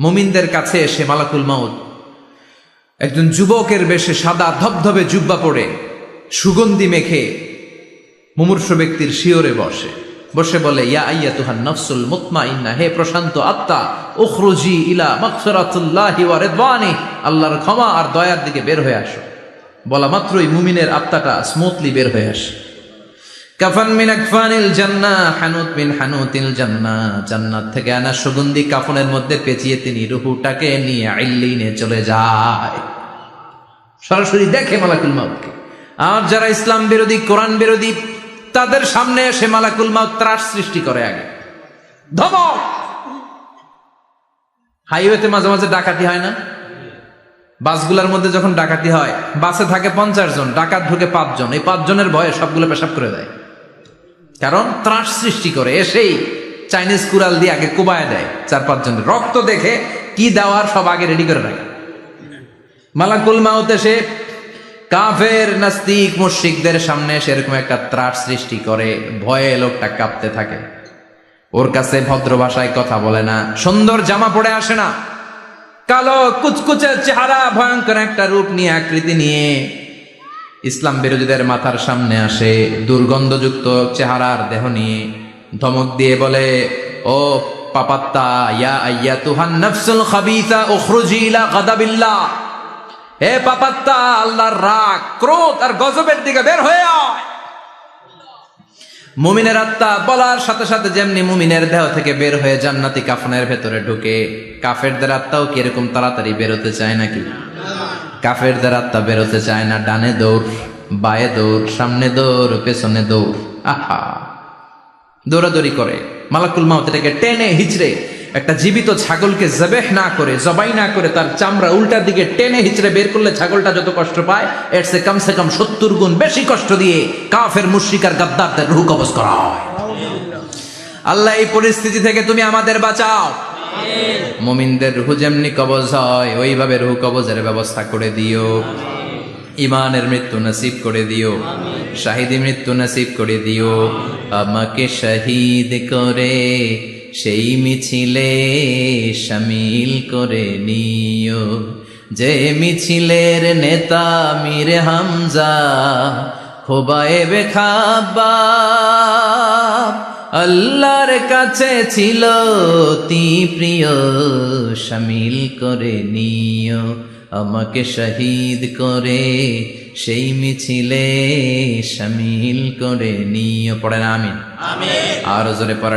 মুমিনদের কাছে এসে মালাকুল মাউত একজন যুবকের বেশে সাদা ধবধবে জুব্বা পরে সুগন্ধি মেখে মুমূর্ষ ব্যক্তির শিয়রে বসে বলে, ইয়া আইয়াতুহান নাফসুল মুতমাইন্না, হে প্রশান্ত আত্মা, উখরুজি ইলা মাগফিরাতুল্লাহি ওয়া রিদওয়ানি, আল্লাহর ক্ষমা আর দয়ার দিকে বের হয়ে আসো। বলা মাত্রই মুমিনের আত্মাটা স্মুথলি বের হয়ে আসে। কাফান মিন আকফানিল জান্নাহ, হানুত মিন হানুতিল জান্নাহ, জান্নাত থেকে আনা সুগন্ধি কাফনের মধ্যে পেঁচিয়ে তিনি রূহটাকে নিয়ে ইল্লিনে চলে যায়। সরাসরি দেখে মালাকুল মাউতকে। আর যারা ইসলাম বিরোধী, কোরআন বিরোধী, তাদের সামনে এসে মালাকুল মাউত ত্রাস সৃষ্টি করে। আগে ধমক। হাইওয়েতে মাঝে মাঝে ডাকাতি হয় না? বাসগুলোর মধ্যে যখন ডাকাতি হয়, বাসে থাকে 50 জন, ডাকাত ঢুকে 5 জন, এই 5 জনের ভয়ে সবগুলো পেশাব করে দেয়। কারণ ত্রাস সৃষ্টি করে। এসেই চাইনিজ কুড়াল দিয়ে আগে কুবায় দেয় 4-5 জনের। রক্ত দেখে কি দেওয়ার সব আগে রেডি করে রাখে। মালাকুল মাউত এসে কাফের নাস্তিক মুশরিকদের সামনে সেরকম একটা ত্রাস সৃষ্টি করে। ভয়ে লোকটা কাঁপতে থাকে। ওর কাছে ভদ্র ভাষায় কথা বলে না, সুন্দর জামা পরে আসে না, কালো কুচকুচে চেহারা, ভয়ঙ্কর একটা রূপ নিয়ে, আকৃতি নিয়ে ইসলাম বিরোধীদের মাথার সামনে আসে। দুর্গন্ধযুক্ত চেহারার দেহ নিয়ে ধমক দিয়ে বলে, ও পাপাত্তা, ইয়া আইয়াতুহান নাফসুল খাবিসা উখরুজি ইলা গাদাবিল্লাহ, হে পাপাত্তা, আল্লাহর রাগ, ক্রোধ আর গজবের দিকে বের হয়ে আয়। মুমিনের আত্মা বলার সাথে সাথে যেমনি মুমিনের দেহ থেকে বের হয়ে জান্নাতি কাফনের ভেতরে ঢুকে, কাফেরদের আত্মাও কি এরকম তাড়াতাড়ি বেরোতে চায় নাকি? কাফেরদের আত্মা বেরোতে চায় না। ডানে দৌড়, বায়ে দৌড়, সামনে দৌড়, পেছনে দৌড়, আহা, দৌড়াদৌড়ি করে। মালাকুল মাউত এটাকে টেনে হিচড়ে, একটা জীবিত ছাগলকে জবেহ না করে, জবাই না করে, তার চামড়া উল্টার দিকে টেনে হিচড়ে বের করলে ছাগলটা যত কষ্ট পায়, এর চেয়ে কমসে কম 70 গুণ বেশি কষ্ট দিয়ে কাফের মুশরিক আর গাদ্দারদের রূহ কবজ করা হয়। আল্লাহ, এই পরিস্থিতি থেকে তুমি আমাদের বাঁচাও। মুমিনদের রূহ যেমনি কবজ হয়, ওইভাবে রূহ কবজের ব্যবস্থা করে দিও। ইমানের মৃত্যু নসিব করে দিও, শাহিদি মৃত্যু নসিব করে দিও। আমাকে শহীদ করে সেই মিছিলে শামিল করে নিও, যে মিছিলের নেতা মীর হামজা, খোবায়েবে খাব্বাব, আল্লাহর কাছে ছিল অতি প্রিয়, শামিল করে নিও। আমাকে শহীদ করে সেই মিছিলে শামিল করে নিও। পড়েন আমিন। আরো জোরে পড়েন।